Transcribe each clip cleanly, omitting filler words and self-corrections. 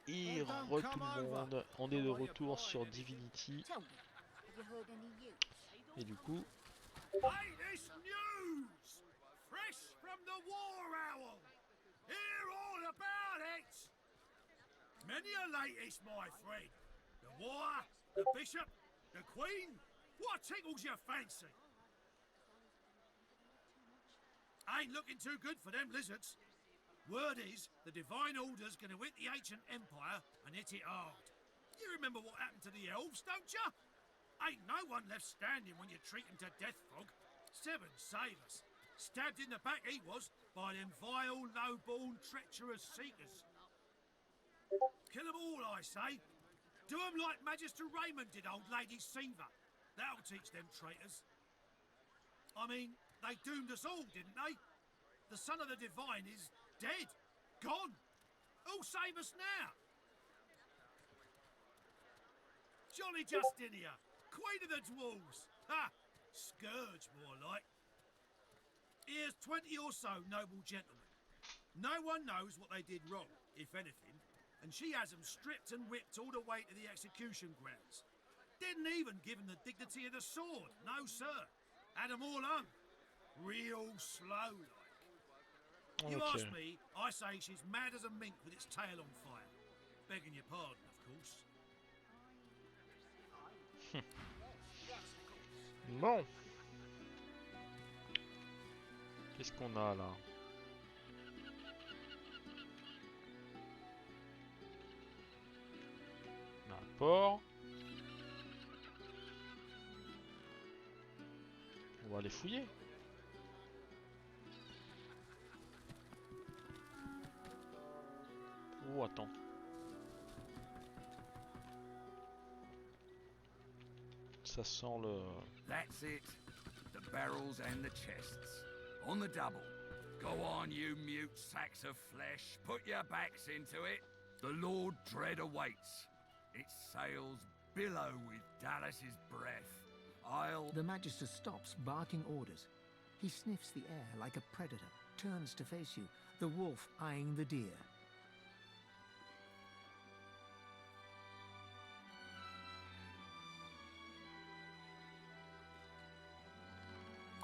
Et re tout le monde, on est de retour sur Divinity. Et du coup, Latest news! Fresh from the war owl! Hear all about it! Many a latest, my friend. The war, the bishop, the queen. What tickles your fancy? Ain't looking too good for them lizards. Word is, the Divine Order's gonna hit the ancient empire and hit it hard. You remember what happened to the elves, don't ya? Ain't no one left standing when you treat them to death, Frog. 7 sailors. Stabbed in the back he was by them vile, low-born, treacherous seekers. Kill them all, I say. Do them like Magister Raymond did old Lady Seaver. That'll teach them traitors. I mean, they doomed us all, didn't they? The son of the Divine is dead. Gone. Who'll save us now? Jolly Justinia, Queen of the Dwarves. Ha! Scourge, more like. Here's 20 or so noble gentlemen. No one knows what they did wrong, if anything, and she has them stripped and whipped all the way to the execution grounds. Didn't even give them the dignity of the sword, no sir. Had them all hung. Real slow like. You ask me, I say she's mad as a mink with its tail on fire. Begging your pardon, of course. bon. Qu'est-ce qu'on a là? On a un port. On va aller fouiller. Oh, attends. Ça sent le... That's it. The barrels and the chests. On the double. Go on, you mute sacks of flesh. Put your backs into it. The Lord Dread awaits. Its sails billow with Dallas's breath. The Magister stops, barking orders. He sniffs the air like a predator, turns to face you, the wolf eyeing the deer.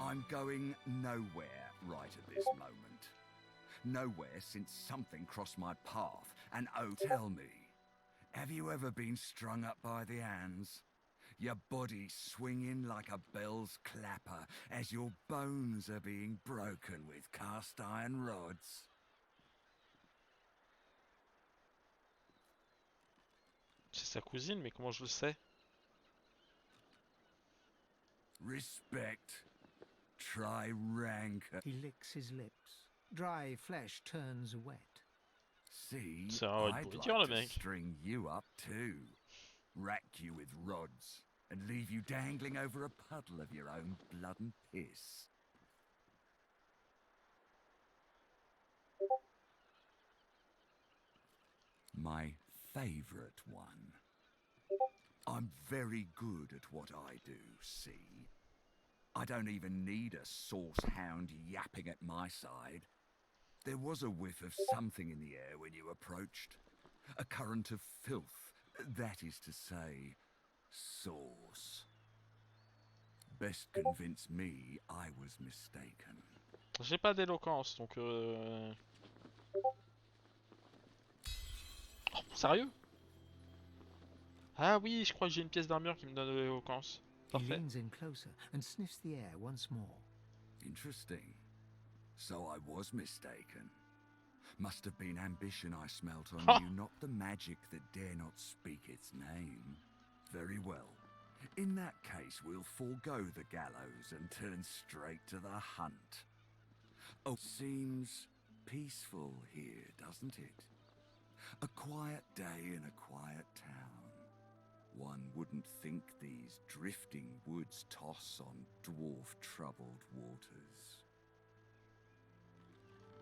I'm going nowhere right at this moment. Nowhere since something crossed my path. And oh, tell me, have you ever been strung up by the hands? Your body swinging like a bell's clapper as your bones are being broken with cast iron rods? C'est sa cousine, mais comment je le sais? Respect. Try rancor. He licks his lips. Dry flesh turns wet. See, I'd I'd dire, le like to mec. string you up too. Rack you with rods and leave you dangling over a puddle of your own blood and piss. My favourite one. I'm very good at what I do, see? I don't even need a sauce hound yapping at my side. There was a whiff of something in the air when you approached. A current of filth, that is to say, sauce. Best convince me I was mistaken. J'ai pas d'éloquence, donc Oh, sérieux? Ah oui, je crois que j'ai une pièce d'armure qui me donne de l'éloquence. He Parfait. leans in closer and sniffs the air once more. Interesting. So I was mistaken. Must have been ambition I smelt on Ha! you, not the magic that dare not speak its name. Very well. In that case, we'll forego the gallows and turn straight to the hunt. Oh, seems peaceful here, doesn't it? A quiet day in a quiet town. One wouldn't think these drifting woods toss on dwarf-troubled waters.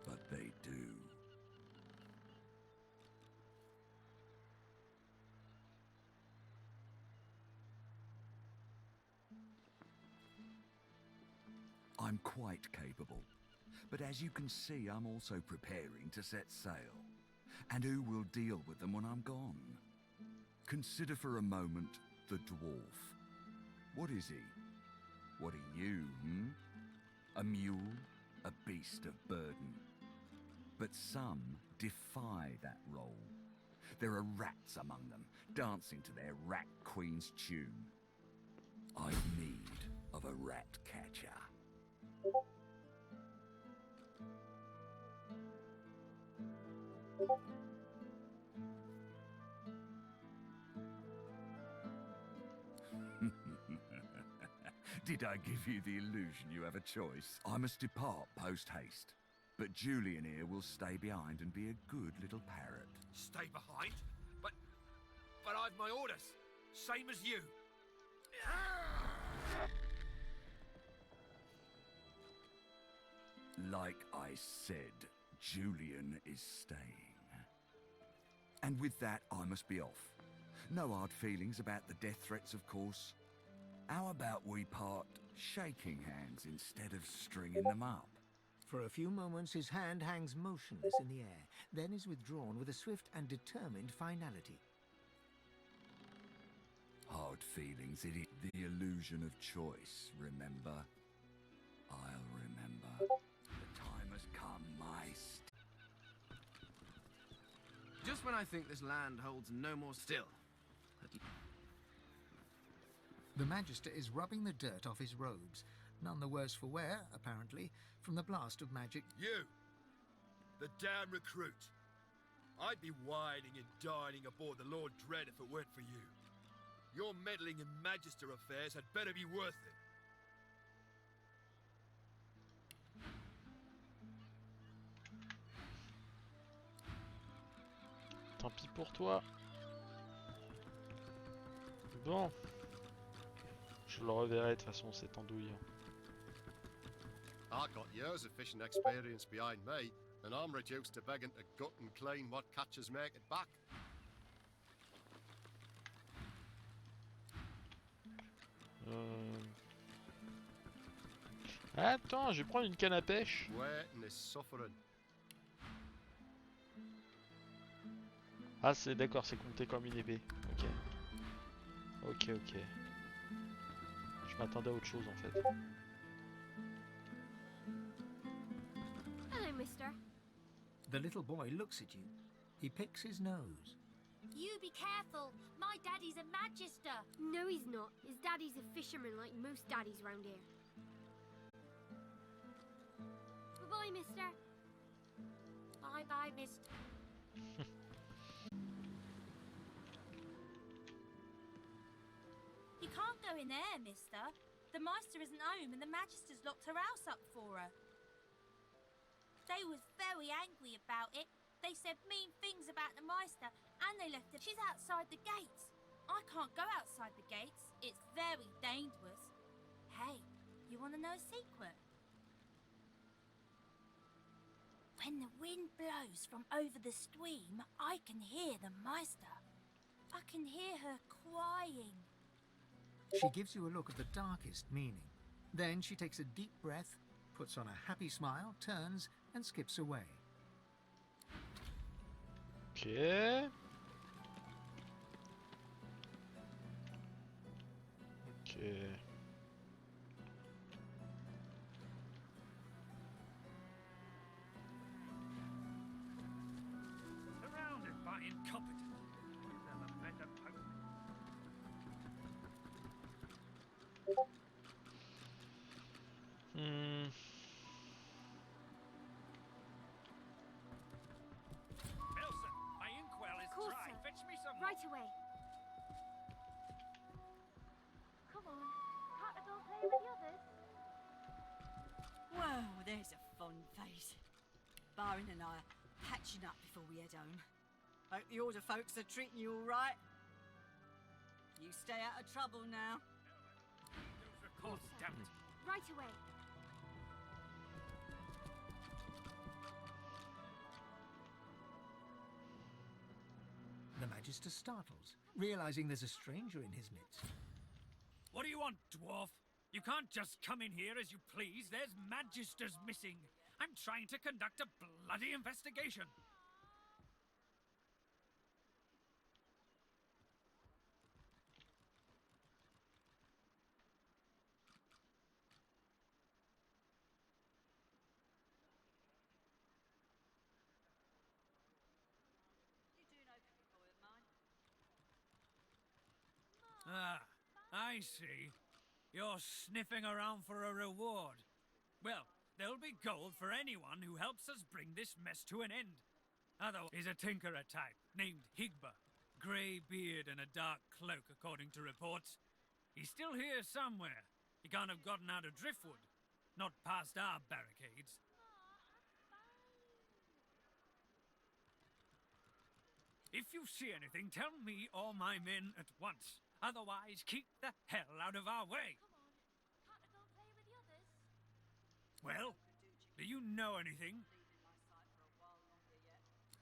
But they do. I'm quite capable, but as you can see, I'm also preparing to set sail. And who will deal with them when I'm gone? Consider for a moment the dwarf. What is he? What are you, A mule? A beast of burden? But some defy that role. There are rats among them, dancing to their rat queen's tune. I've need of a rat catcher. Did I give you the illusion you have a choice? I must depart post-haste, but Julian here will stay behind and be a good little parrot. Stay behind? But I've my orders. Same as you. Like I said, Julian is staying. And with that, I must be off. No hard feelings about the death threats, of course. How about we part shaking hands instead of stringing them up? For a few moments, his hand hangs motionless in the air, then is withdrawn with a swift and determined finality. Hard feelings, it is the illusion of choice, remember? I'll remember. The time has come, Just when I think this land holds no more still. The Magister is rubbing the dirt off his robes, none the worse for wear, apparently, from the blast of magic. You, the damn recruit. I'd be whining and dining aboard the Lord Dread if it weren't for you. Your meddling in Magister affairs had better be worth it. Tant pis pour toi. Bon. Je le reverrai de toute façon, cette andouille. I got years of fishing experience behind me, and I'm reduced to begging to gut and clean what catchers make it back. Attends, je vais prendre une canne à pêche. Waiting is suffering. Ah, c'est d'accord, c'est compté comme une épée. Ok. Ok, ok. Je m'attendais à autre chose en fait. Hello, mister. The little boy looks at you. He picks his nose. You be careful. My daddy's a magister. No, he's not. His daddy's a fisherman like most daddies around here. Bye-bye, mister. Bye-bye, mister. You can't go in there, mister. The Meister isn't home and the Magister's locked her house up for her. They was very angry about it. They said mean things about the Meister and they left her. She's outside the gates. I can't go outside the gates. It's very dangerous. Hey, you want to know a secret? When the wind blows from over the stream, I can hear the Meister. I can hear her crying. She gives you a look of the darkest meaning. Then she takes a deep breath, puts on a happy smile, turns, and skips away. Ok. Ok. Surrounded by incompetent. Never met a pope. Nelson, my inkwell is Course, dry. sir. Fetch me some Right away. Come on. Can't the dog play with the others? Whoa, there's a fun face. Byron and I are patching up before we head home. Hope the Order folks are treating you all right. You stay out of trouble now. Those records, damn it. Right away. The Magister startles, realizing there's a stranger in his midst. What do you want, dwarf? You can't just come in here as you please. There's Magisters missing. I'm trying to conduct a bloody investigation. I see. You're sniffing around for a reward. Well, there'll be gold for anyone who helps us bring this mess to an end. Otherwise, is a tinkerer type named Higba. Grey beard and a dark cloak, according to reports. He's still here somewhere. He can't have gotten out of Driftwood. Not past our barricades. If you see anything, tell me or my men at once. Otherwise, keep the hell out of our way. Well, do you know anything?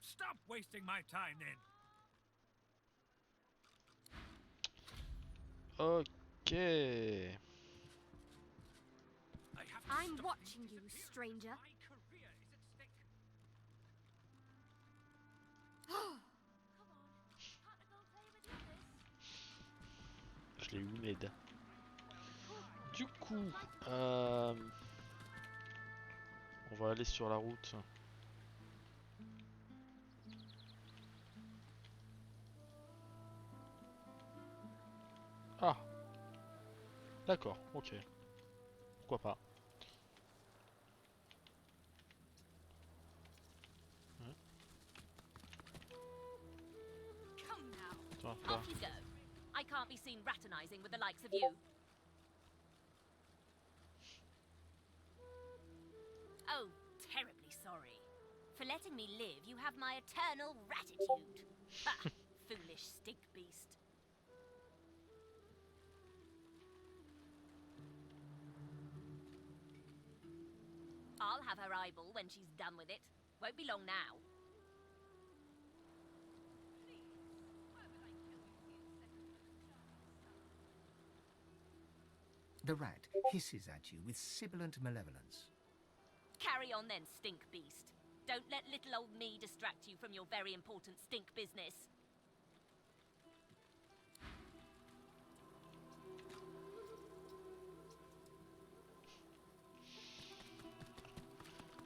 Stop wasting my time then. Ok. I'm watching you, stranger. Je l'ai eu, Med. Du coup, on va aller sur la route. Ah, d'accord, ok. Pourquoi pas. Come now. Toi, toi. Off you go. I can't be seen fraternizing with the likes of you. Oh, terribly sorry. For letting me live, you have my eternal gratitude. Ha! Foolish stink beast. I'll have her eyeball when she's done with it. Won't be long now. The rat hisses at you with sibilant malevolence. Carry on then, stink beast. Don't let little old me distract you from your very important stink business.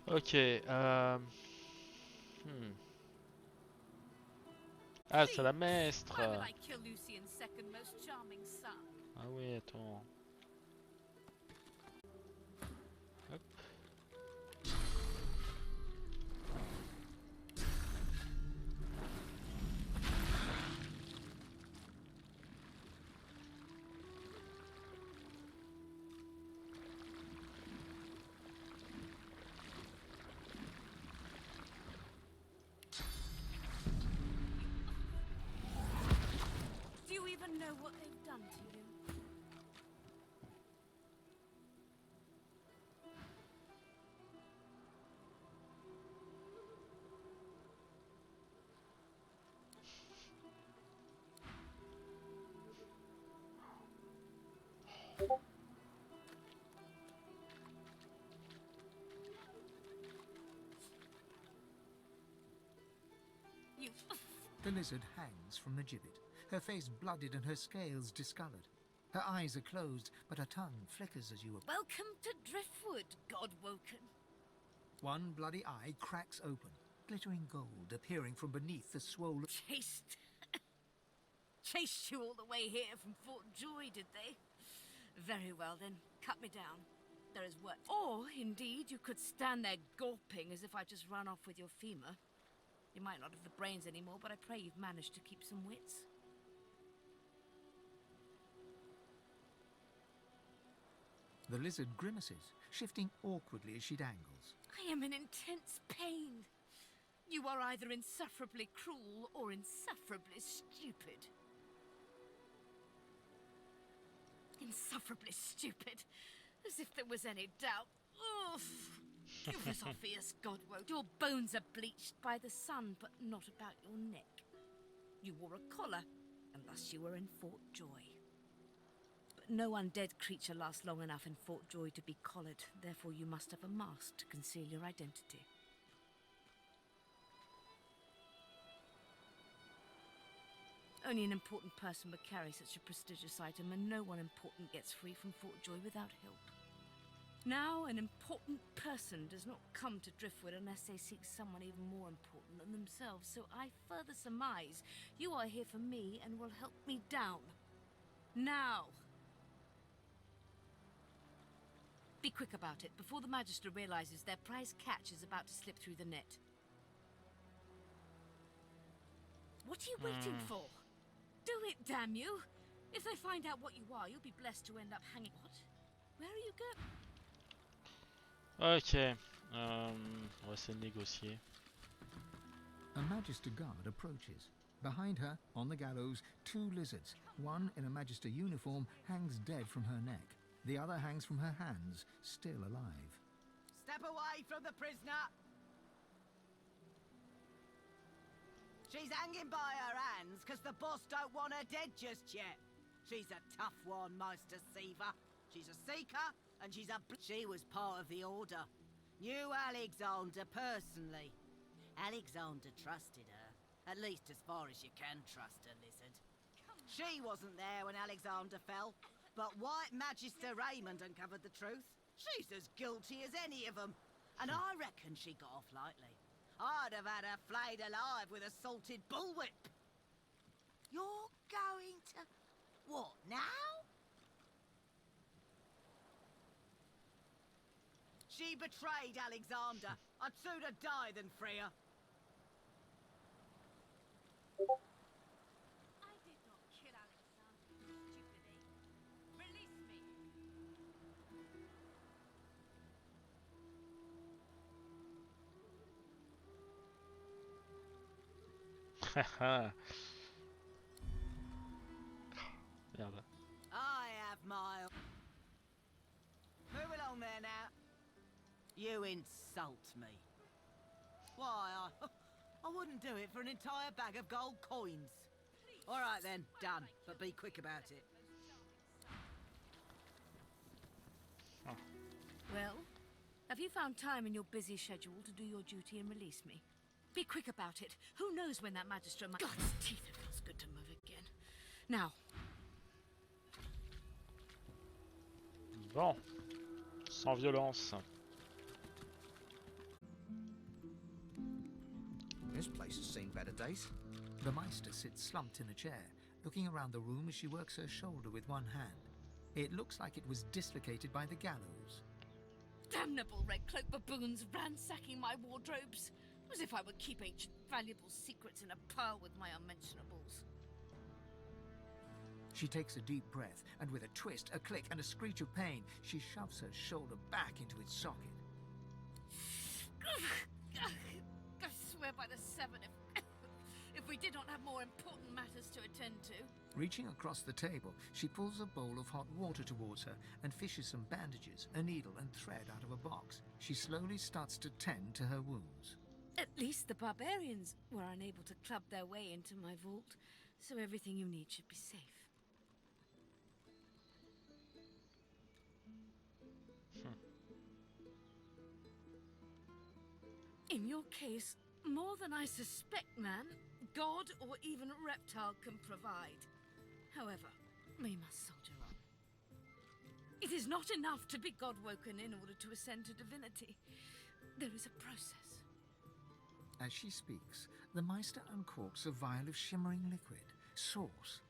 Ok, Ah, c'est la maestre. Why would I kill Lucian's second most charming son? Ah oui, attends. Hop. Do you even know what they've done to you? You... The lizard hangs from the gibbet, her face blooded and her scales discolored. Her eyes are closed, but her tongue flickers as you approach. Welcome to Driftwood, God-woken. One bloody eye cracks open, glittering gold appearing from beneath the swollen... Chased you all the way here from Fort Joy, did they? Very well then, cut me down. There is work. Or, indeed, you could stand there gulping as if I just run off with your femur. You might not have the brains anymore, but I pray you've managed to keep some wits. The lizard grimaces, shifting awkwardly as she dangles. I am in intense pain. You are either insufferably cruel or insufferably stupid. Insufferably stupid. As if there was any doubt. Oof! You was obvious, Godwoke. Your bones are bleached by the sun, but not about your neck. You wore a collar, and thus you were in Fort Joy. But no undead creature lasts long enough in Fort Joy to be collared. Therefore, you must have a mask to conceal your identity. Only an important person would carry such a prestigious item, and no one important gets free from Fort Joy without help. Now, an important person does not come to Driftwood unless they seek someone even more important than themselves, so I further surmise you are here for me and will help me down. Now, Be quick about it before the Magister realizes their prize catch is about to slip through the net. What are you waiting for? Do it, damn you! If they find out what you are, you'll be blessed to end up hanging. What? Where are you going? Ok. On va essayer de négocier. A Magister guard approaches. Behind her, on the gallows, 2 lizards. One in a Magister uniform hangs dead from her neck. The other hangs from her hands, still alive. Step away from the prisoner! She's hanging by her hands because the boss don't want her dead just yet. She's a tough one, Meister Seaver. She's a seeker, and she's a... She was part of the Order. Knew Alexander personally. Alexander trusted her. At least as far as you can trust a lizard. She wasn't there when Alexander fell, but White Magister Raymond uncovered the truth. She's as guilty as any of them, and I reckon she got off lightly. I'd have had her flayed alive with a salted bullwhip. You're going to... what, now? She betrayed Alexander. I'd sooner die than free her. I did not kill Alexander, stupidity. Release me. Haha. Merde. I have my... Move along there now. You insult me. Why, I wouldn't do it for an entire bag of gold coins. All right then, done. But be quick about it. Well, have you found time in your busy schedule to do your duty and release me? Be quick about it. Who knows when that Magister might... God's teeth, it feels good to move again. Now. Bon. Sans violence. This place has seen better days. The Meister sits slumped in a chair, looking around the room as she works her shoulder with one hand. It looks like it was dislocated by the gallows. Damnable red cloak baboons ransacking my wardrobes. As if I would keep ancient valuable secrets in a pile with my unmentionables. She takes a deep breath, and with a twist, a click, and a screech of pain, she shoves her shoulder back into its socket. I swear by the seven, if we did not have more important matters to attend to. Reaching across the table, she pulls a bowl of hot water towards her and fishes some bandages, a needle, and thread out of a box. She slowly starts to tend to her wounds. At least the barbarians were unable to club their way into my vault, so everything you need should be safe. In your case, more than I suspect, man, god or even reptile can provide. However, we must soldier on. It is not enough to be god-woken in order to ascend to divinity. There is a process. As she speaks, the Meister uncorks a vial of shimmering liquid, sauce.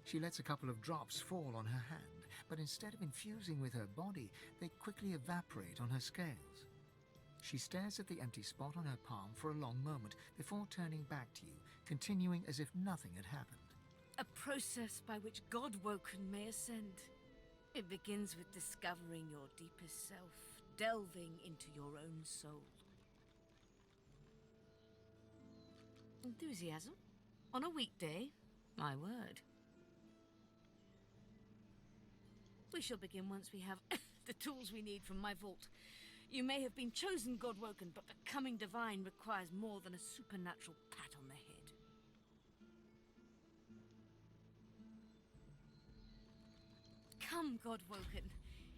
She lets a couple of drops fall on her hand, but instead of infusing with her body, they quickly evaporate on her scales. She stares at the empty spot on her palm for a long moment before turning back to you, continuing as if nothing had happened. A process by which God-woken may ascend. It begins with discovering your deepest self, delving into your own soul. Enthusiasm? On a weekday? My word. We shall begin once we have the tools we need from my vault. You may have been chosen God-woken, but becoming divine requires more than a supernatural pat on the head. Come, God-woken.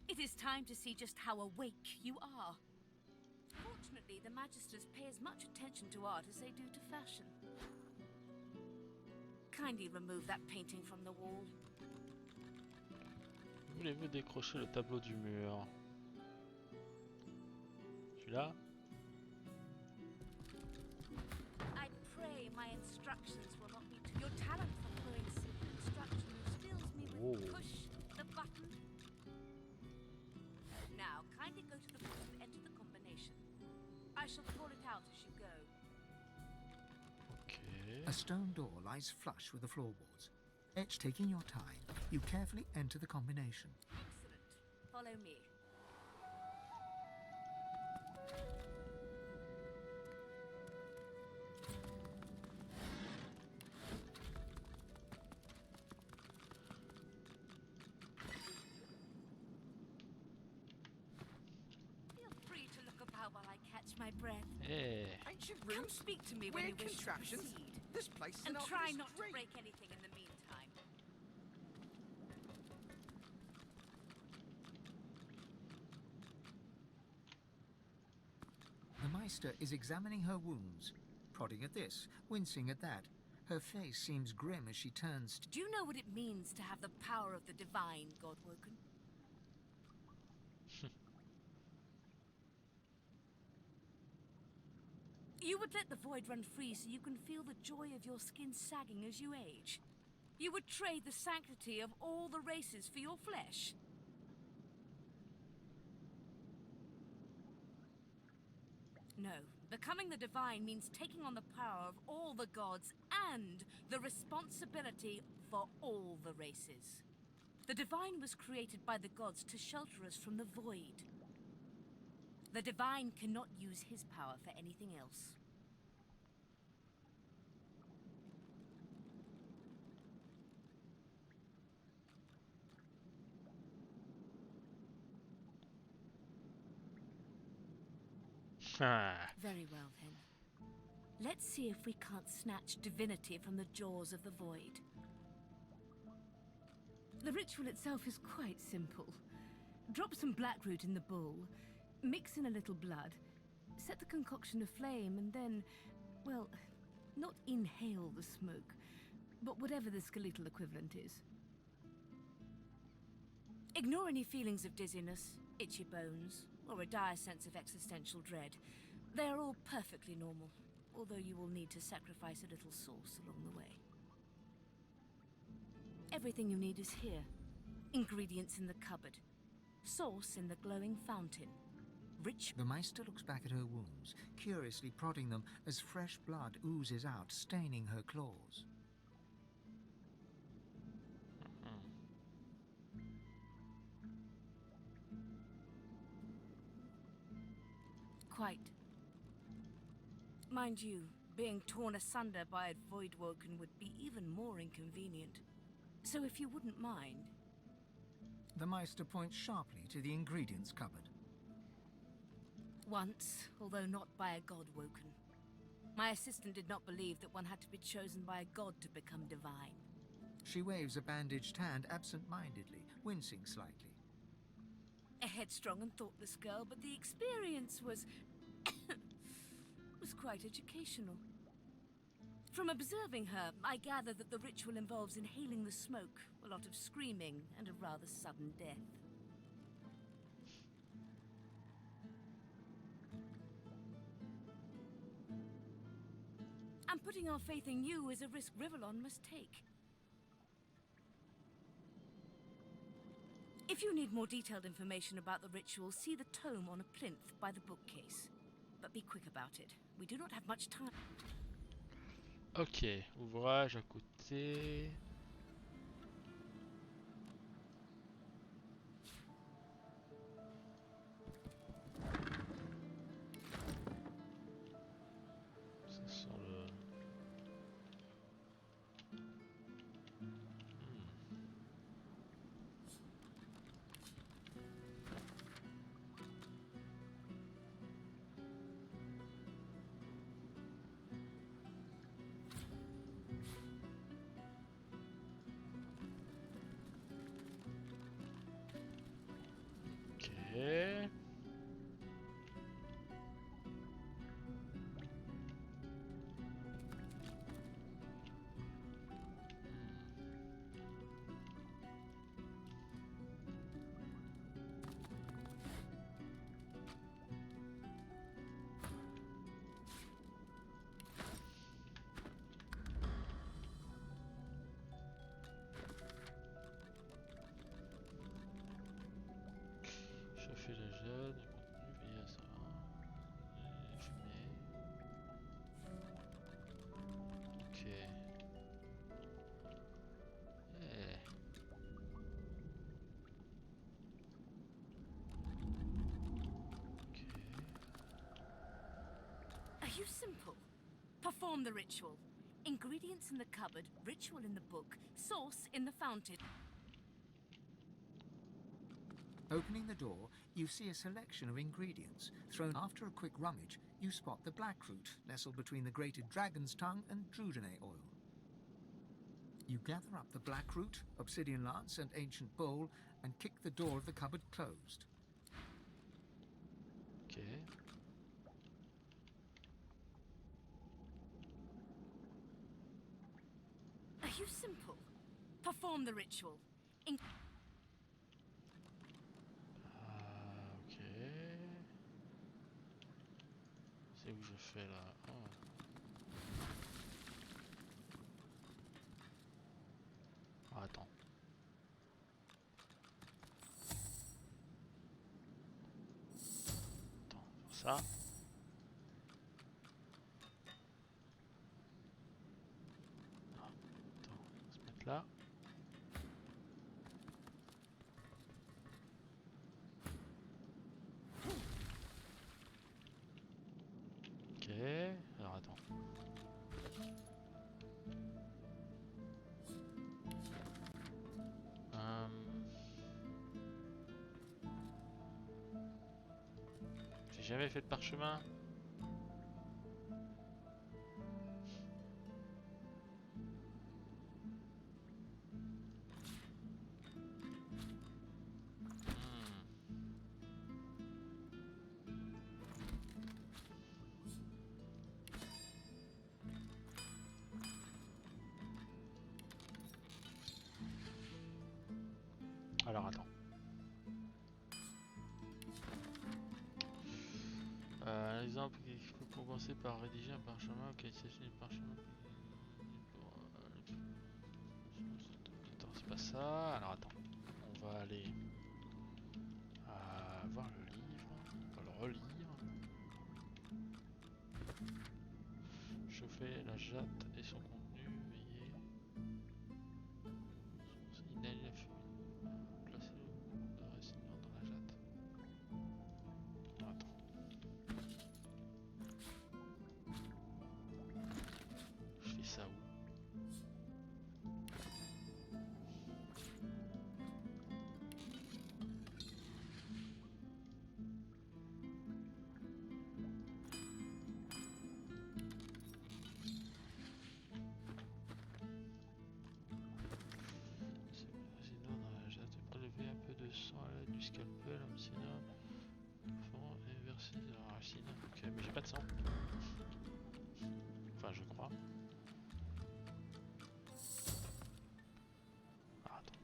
It is time to see just how awake you are. Fortunately, the Magisters pay as much attention to art as they do to fashion. Kindly remove that painting from the wall. Voulez-vous décrocher le tableau du mur? Celui-là? I pray my instructions will not be too... Your talent for following simple instructions fills me with push the button. Now, stone door lies flush with the floorboards. Taking your time, you carefully enter the combination. Excellent. Follow me. Feel free to look about while I catch my breath. Eh. Ancient Come rooms, speak to me when you weird wish to contraptions. proceed. This place is And an try alchemist's not to dream. break anything in the meantime. The Meister is examining her wounds, prodding at this, wincing at that. Her face seems grim as she turns to... Do you know what it means to have the power of the divine, Godwoken? You would let the void run free so you can feel the joy of your skin sagging as you age. You would trade the sanctity of all the races for your flesh. No, becoming the divine means taking on the power of all the gods and the responsibility for all the races. The divine was created by the gods to shelter us from the void. The divine cannot use his power for anything else. Ah. Very well, then. Let's see if we can't snatch divinity from the jaws of the void. The ritual itself is quite simple. Drop some blackroot in the bowl, mix in a little blood, set the concoction aflame, and then, well, not inhale the smoke, but whatever the skeletal equivalent is. Ignore any feelings of dizziness, itchy bones, or a dire sense of existential dread. They are all perfectly normal, although you will need to sacrifice a little sauce along the way. Everything you need is here. Ingredients in the cupboard. Sauce in the glowing fountain. Rich... The Meister looks back at her wounds, curiously prodding them as fresh blood oozes out, staining her claws. Quite. Mind you, being torn asunder by a Voidwoken would be even more inconvenient. So if you wouldn't mind... The Meister points sharply to the ingredients cupboard. Once, although not by a Godwoken. My assistant did not believe that one had to be chosen by a god to become divine. She waves a bandaged hand absent-mindedly, wincing slightly. A headstrong and thoughtless girl, but the experience was... was quite educational. From observing her, I gather that the ritual involves inhaling the smoke, a lot of screaming, and a rather sudden death. And putting our faith in you is a risk Rivellon must take. If you need more detailed information about the ritual, see the tome on a plinth by the bookcase. But be quick about it. We do not have much time. Ok, ouvrage à côté. Ça sent le... you simple? Perform the ritual. Ingredients in the cupboard, ritual in the book, source in the fountain. Opening the door, you see a selection of ingredients. Thrown after a quick rummage, you spot the blackroot, nestled between the grated dragon's tongue and druidine oil. You gather up the blackroot, obsidian lance, and ancient bowl, and kick the door of the cupboard closed. Okay. Are you simple? Perform the ritual. Ok. C'est où je fais là? Oh. Ah, attends. Attends, faire ça. Ah, attends, on va se mettre là. Ok, alors attends. J'ai jamais fait de parchemin. Alors attends. Un exemple qui peut commencer par rédiger un parchemin auquel il s'agit d'un parchemin. Attends, c'est pas ça. Alors attends. On va aller voir le livre. On va le relire. Chauffer la jatte et son contenu. Veillez. Signaler la fumée. Placer le récipient dans la jatte. Attends. Je fais ça où? Sinon dans la jatte, prélever un peu de sang à l'aide du scalpel, sinon et verser de la racine. Ok, mais j'ai pas de sang. Enfin, je crois. Ah, attends.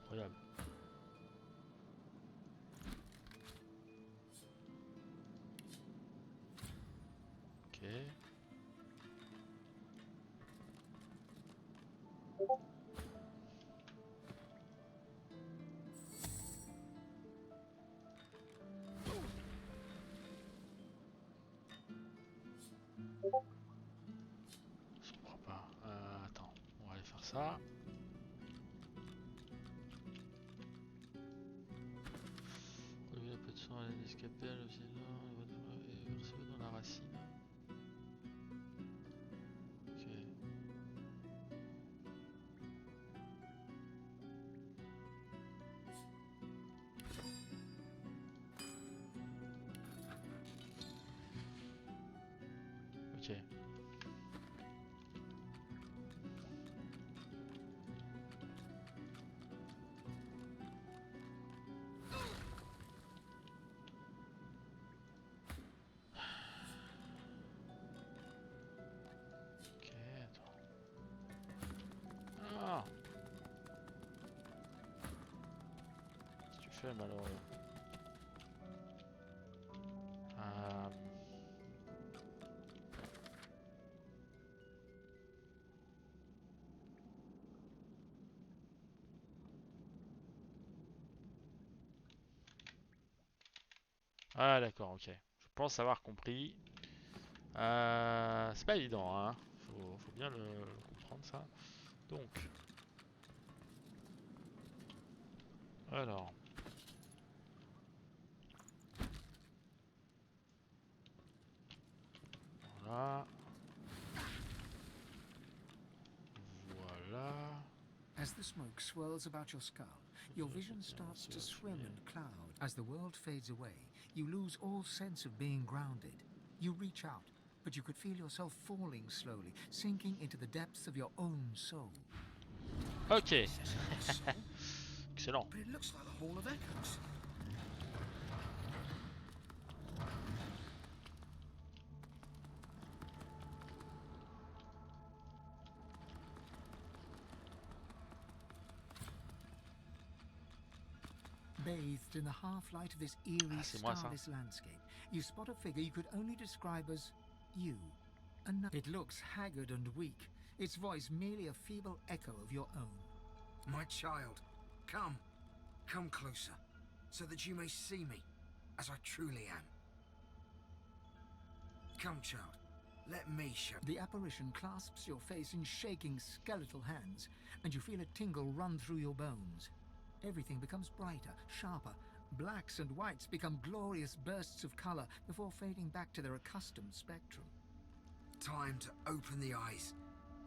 Incroyable. Ok. Je crois pas. Attends, on va aller faire ça. Relever un peu de sang à l'aide escapée, le et verser dans la racine. Ok. Ok. Ok, attends. Ah! Qu'est-ce que tu fais, malheureux? Ah d'accord, ok. Je pense avoir compris. C'est pas évident, hein. Faut bien le comprendre ça. Donc. Alors. Voilà. Voilà. As the smoke swirls about your skull, your vision starts to swim and cloud. As the world fades away, you lose all sense of being grounded. You reach out, but you could feel yourself falling slowly, sinking into the depths of your own soul. Ok. Excellent. But it looks like the Hall of Echoes. Bathed in the half-light of this eerie, starless landscape, you spot a figure you could only describe as you. It looks haggard and weak, its voice merely a feeble echo of your own. My child, come. Come closer, so that you may see me, as I truly am. Come, child. Let me show. The apparition clasps your face in shaking skeletal hands, and you feel a tingle run through your bones. Everything becomes brighter, sharper. Blacks and whites become glorious bursts of color before fading back to their accustomed spectrum. Time to open the eyes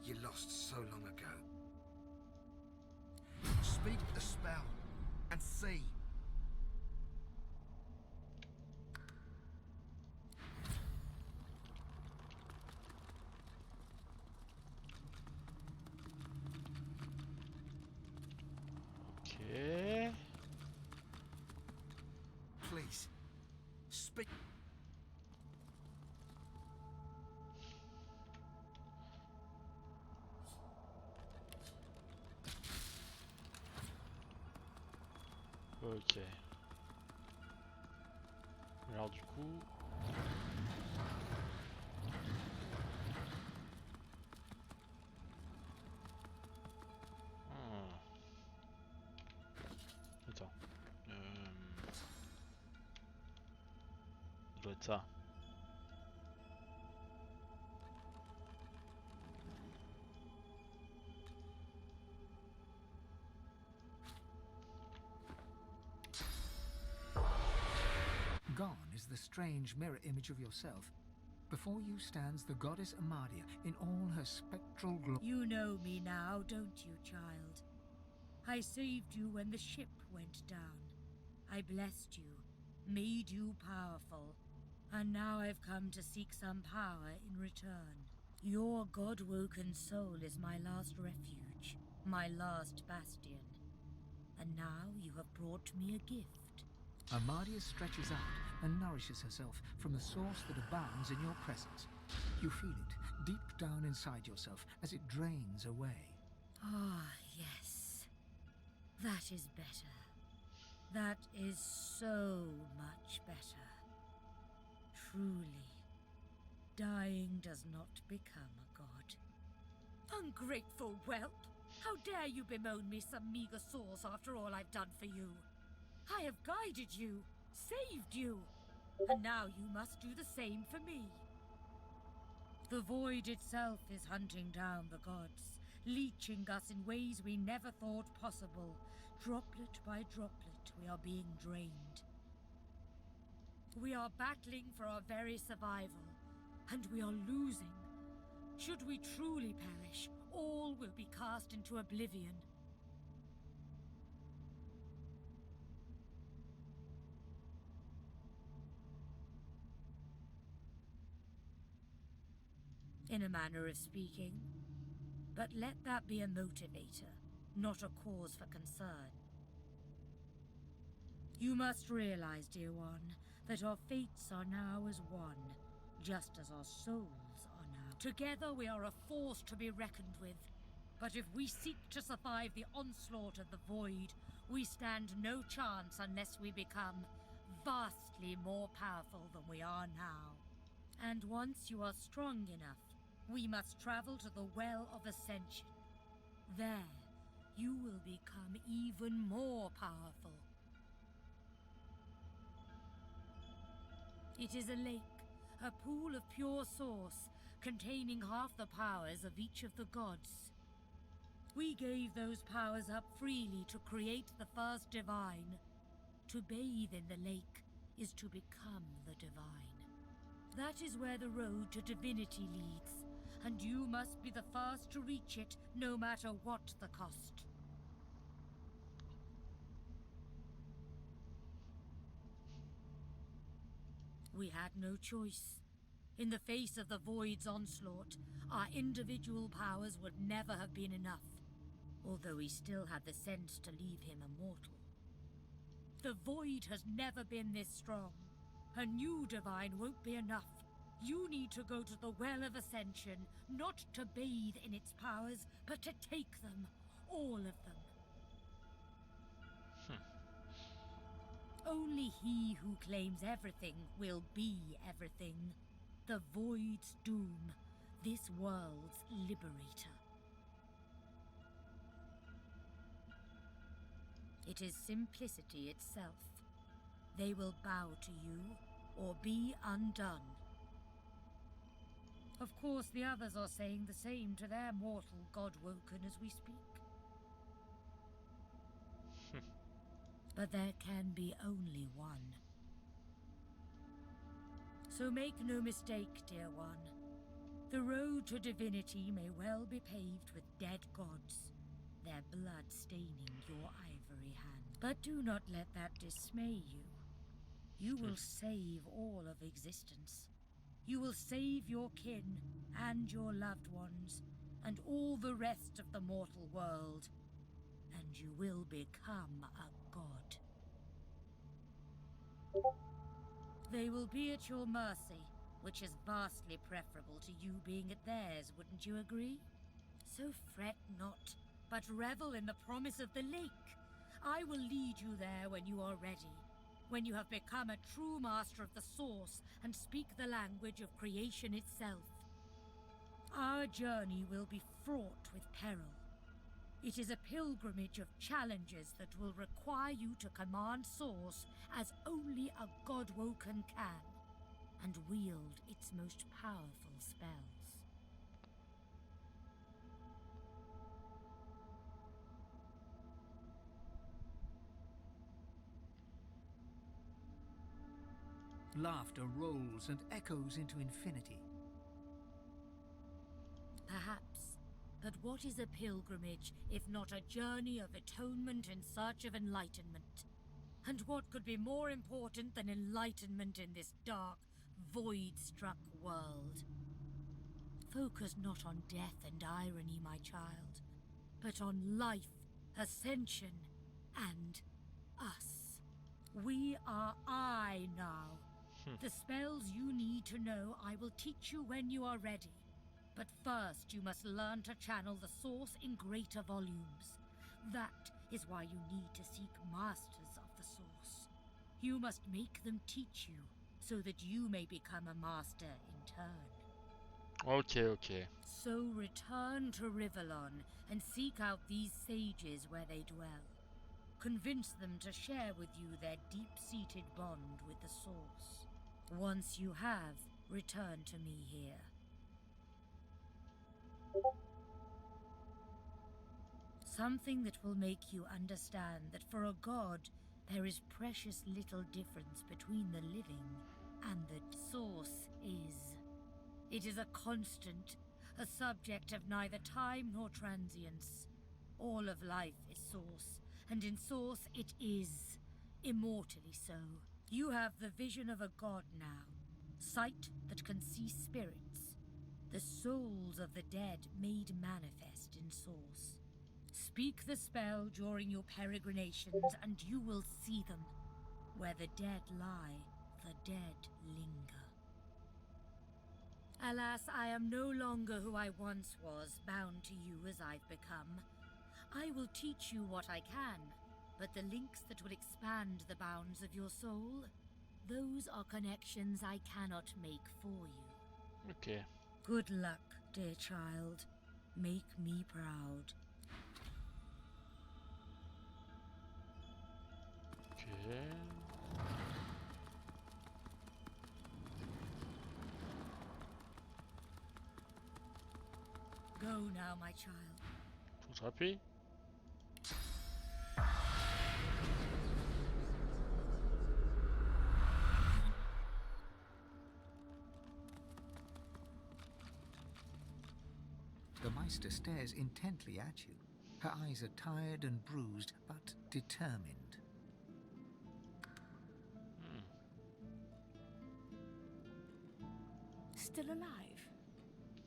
you lost so long ago. Speak the spell and see. Ok. Please, speak. Ok. Alors du coup... Attends. Ça doit être ça. Gone is the strange mirror image of yourself. Before you stands the goddess Amadia in all her spectral glory. You know me now, don't you, child? I saved you when the ship went down. I blessed you, made you powerful, and now I've come to seek some power in return. Your god-woken soul is my last refuge, my last bastion. And now you have brought me a gift. Amadia stretches out and nourishes herself from the source that abounds in your presence. You feel it deep down inside yourself as it drains away. Ah, yes. That is better. That is so much better. Truly, dying does not become a god. Ungrateful whelp! How dare you bemoan me some meager sauce after all I've done for you? I have guided you, saved you, and now you must do the same for me. The void itself is hunting down the gods, leeching us in ways we never thought possible. Droplet by droplet, we are being drained. We are battling for our very survival, and we are losing. Should we truly perish, all will be cast into oblivion. In a manner of speaking. But let that be a motivator, not a cause for concern. You must realize, dear one, that our fates are now as one, just as our souls are now. Together we are a force to be reckoned with, but if we seek to survive the onslaught of the void, we stand no chance unless we become vastly more powerful than we are now. And once you are strong enough, we must travel to the Well of Ascension. There, you will become even more powerful. It is a lake, a pool of pure source, containing half the powers of each of the gods. We gave those powers up freely to create the first divine. To bathe in the lake is to become the divine. That is where the road to divinity leads, and you must be the first to reach it, no matter what the cost. We had no choice. In the face of the Void's onslaught, our individual powers would never have been enough, although he still had the sense to leave him immortal. The Void has never been this strong. A new divine won't be enough. You need to go to the Well of Ascension, not to bathe in its powers, but to take them, all of them. Only he who claims everything will be everything. The Void's doom, this world's liberator. It is simplicity itself. They will bow to you, or be undone. Of course, the others are saying the same to their mortal God-woken as we speak. But there can be only one. So make no mistake, dear one. The road to divinity may well be paved with dead gods, their blood staining your ivory hand. But do not let that dismay you. You will save all of existence. You will save your kin and your loved ones, and all the rest of the mortal world. And you will become a god. They will be at your mercy, which is vastly preferable to you being at theirs, wouldn't you agree? So fret not, but revel in the promise of the lake. I will lead you there when you are ready, when you have become a true master of the source and speak the language of creation itself. Our journey will be fraught with peril. It is a pilgrimage of challenges that will require you to command Source as only a God-woken can, and wield its most powerful spells. Laughter rolls and echoes into infinity. Perhaps, but what is a pilgrimage if not a journey of atonement in search of enlightenment? And what could be more important than enlightenment in this dark, void-struck world? Focus not on death and irony, my child, but on life, ascension, and us. We are I now. The spells you need to know I will teach you when you are ready. But first you must learn to channel the source in greater volumes. That is why you need to seek masters of the source. You must make them teach you, so that you may become a master in turn. Okay. So return to Rivellon and seek out these sages where they dwell. Convince them to share with you their deep-seated bond with the source. Once you have, return to me here. Something that will make you understand that for a god, there is precious little difference between the living and the source is. It is a constant, a subject of neither time nor transience. All of life is source, and in source it is, immortally so. You have the vision of a god now, sight that can see spirits, the souls of the dead made manifest in source. Speak the spell during your peregrinations, and you will see them. Where the dead lie, the dead linger. Alas, I am no longer who I once was, bound to you as I've become. I will teach you what I can, but the links that will expand the bounds of your soul, those are connections I cannot make for you. Okay. Good luck, dear child. Make me proud. Okay. Go now, my child. Touche rapide. The Meister stares intently at you. Her eyes are tired and bruised, but determined. Still alive?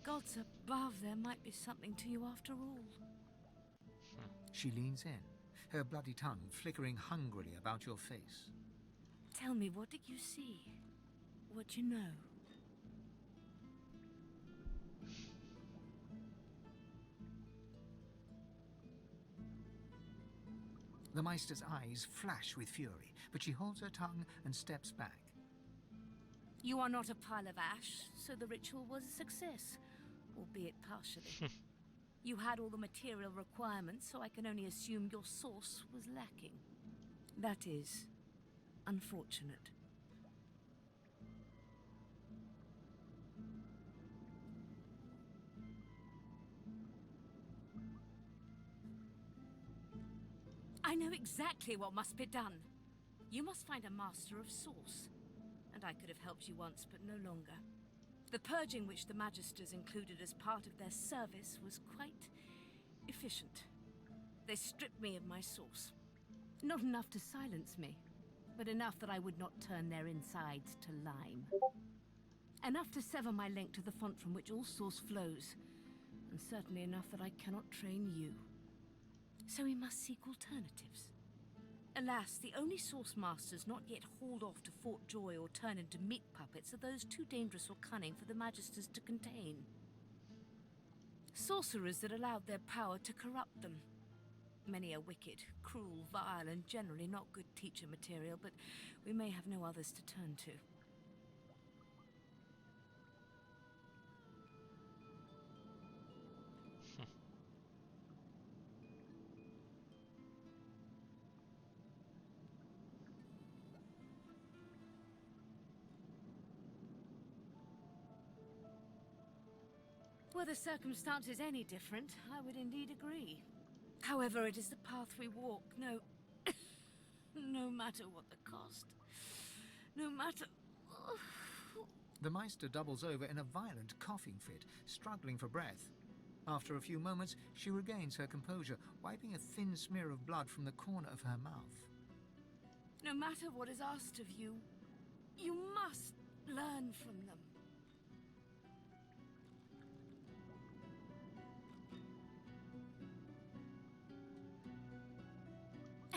Gods above, there might be something to you after all. She leans in, her bloody tongue flickering hungrily about your face. Tell me, what did you see? What you know? The Meister's eyes flash with fury, but she holds her tongue and steps back. You are not a pile of ash, so the ritual was a success, albeit partially. You had all the material requirements, so I can only assume your source was lacking. That is unfortunate. I know exactly what must be done. You must find a master of source. And I could have helped you once, but no longer. The purging which the Magisters included as part of their service was quite efficient. They stripped me of my source. Not enough to silence me, but enough that I would not turn their insides to lime. Enough to sever my link to the font from which all source flows, and certainly enough that I cannot train you. So we must seek alternatives. Alas, the only source masters not yet hauled off to Fort Joy or turn into meat puppets are those too dangerous or cunning for the Magisters to contain. Sorcerers that allowed their power to corrupt them. Many are wicked, cruel, vile, and generally not good teacher material, but we may have no others to turn to. Were the circumstances any different, I would indeed agree. However, it is the path we walk, no matter what the cost. No matter... The Meister doubles over in a violent coughing fit, struggling for breath. After a few moments, she regains her composure, wiping a thin smear of blood from the corner of her mouth. No matter what is asked of you, you must learn from them.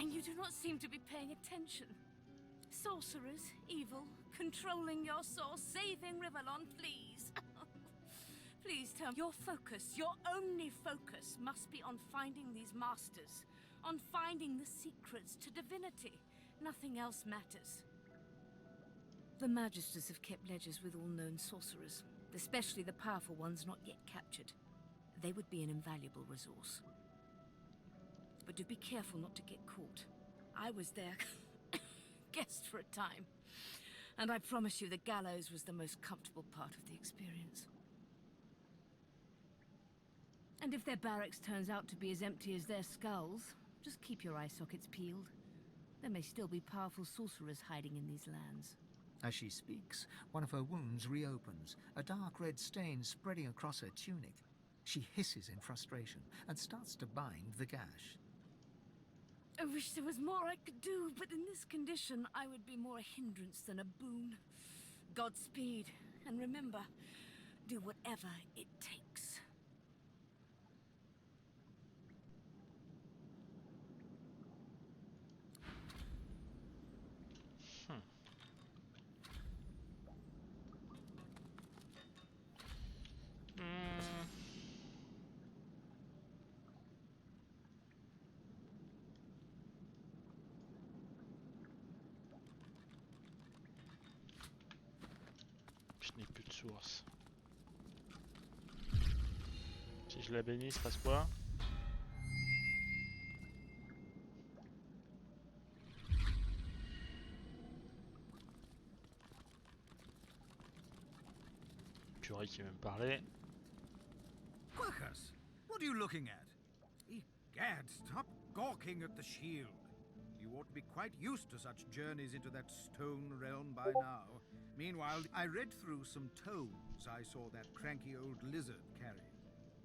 And you do not seem to be paying attention. Sorcerers, evil, controlling your source, saving Rivellon, please. Please tell me. Your focus, your only focus, must be on finding these masters. On finding the secrets to divinity. Nothing else matters. The Magisters have kept ledgers with all known sorcerers, especially the powerful ones not yet captured. They would be an invaluable resource. But do be careful not to get caught. I was their guest for a time, and I promise you the gallows was the most comfortable part of the experience. And if their barracks turns out to be as empty as their skulls, just keep your eye sockets peeled. There may still be powerful sorcerers hiding in these lands. As she speaks, one of her wounds reopens, a dark red stain spreading across her tunic. She hisses in frustration and starts to bind the gash. I wish there was more I could do, but in this condition, I would be more a hindrance than a boon. Godspeed, and remember, do whatever it takes. Je n'ai plus de source. Si je la bénis, il se passe quoi? Purée qui veut me parler. Quercus, what are you looking at? Egad, stop gawking at the shield. You ought to be quite used to such journeys into that stone realm by now. Meanwhile, I read through some tomes I saw that cranky old lizard carry.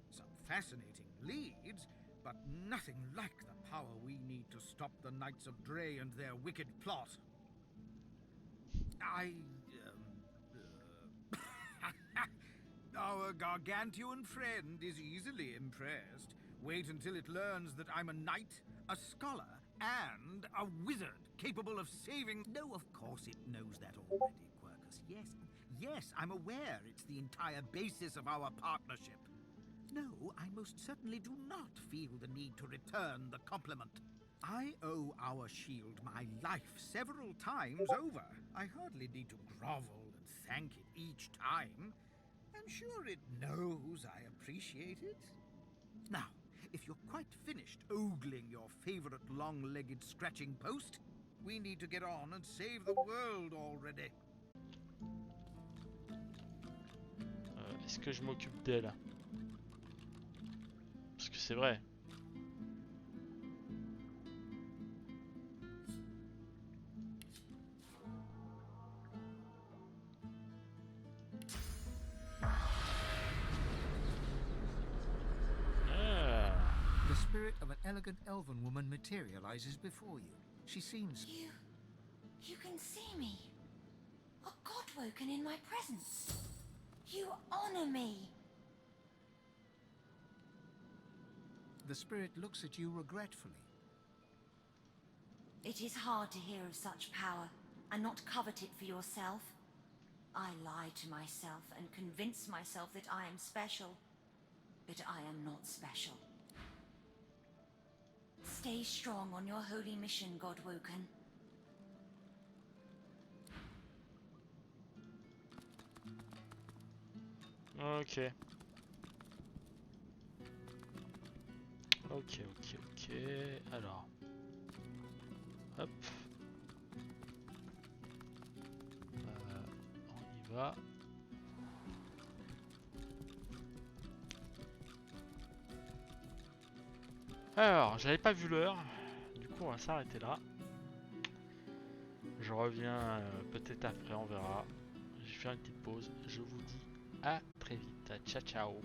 Some fascinating leads, but nothing like the power we need to stop the Knights of Dre and their wicked plot. Our gargantuan friend is easily impressed. Wait until it learns that I'm a knight, a scholar, and a wizard capable of saving... No, of course it knows that already, Quercus. Yes, I'm aware it's the entire basis of our partnership. No, I most certainly do not feel the need to return the compliment. I owe our shield my life several times over. I hardly need to grovel and thank it each time. I'm sure it knows I appreciate it. Now, if you're quite finished ogling your favorite long-legged scratching post, we need to get on and save the world already. Est-ce que je m'occupe d'elle? Parce que c'est vrai. The spirit of an elegant elven woman materializes before you. She seems... You can see me. A god woken in my presence. You honor me. The spirit looks at you regretfully. It is hard to hear of such power and not covet it for yourself. I lie to myself and convince myself that I am special, but I am not special. Stay strong on your holy mission, Godwoken. Ok. Ok. Alors. Hop. On y va. Alors, j'avais pas vu l'heure. Du coup, on va s'arrêter là. Je reviens peut-être après, on verra. Je vais faire une petite pause. Je vous dis à très vite. Ciao, ciao.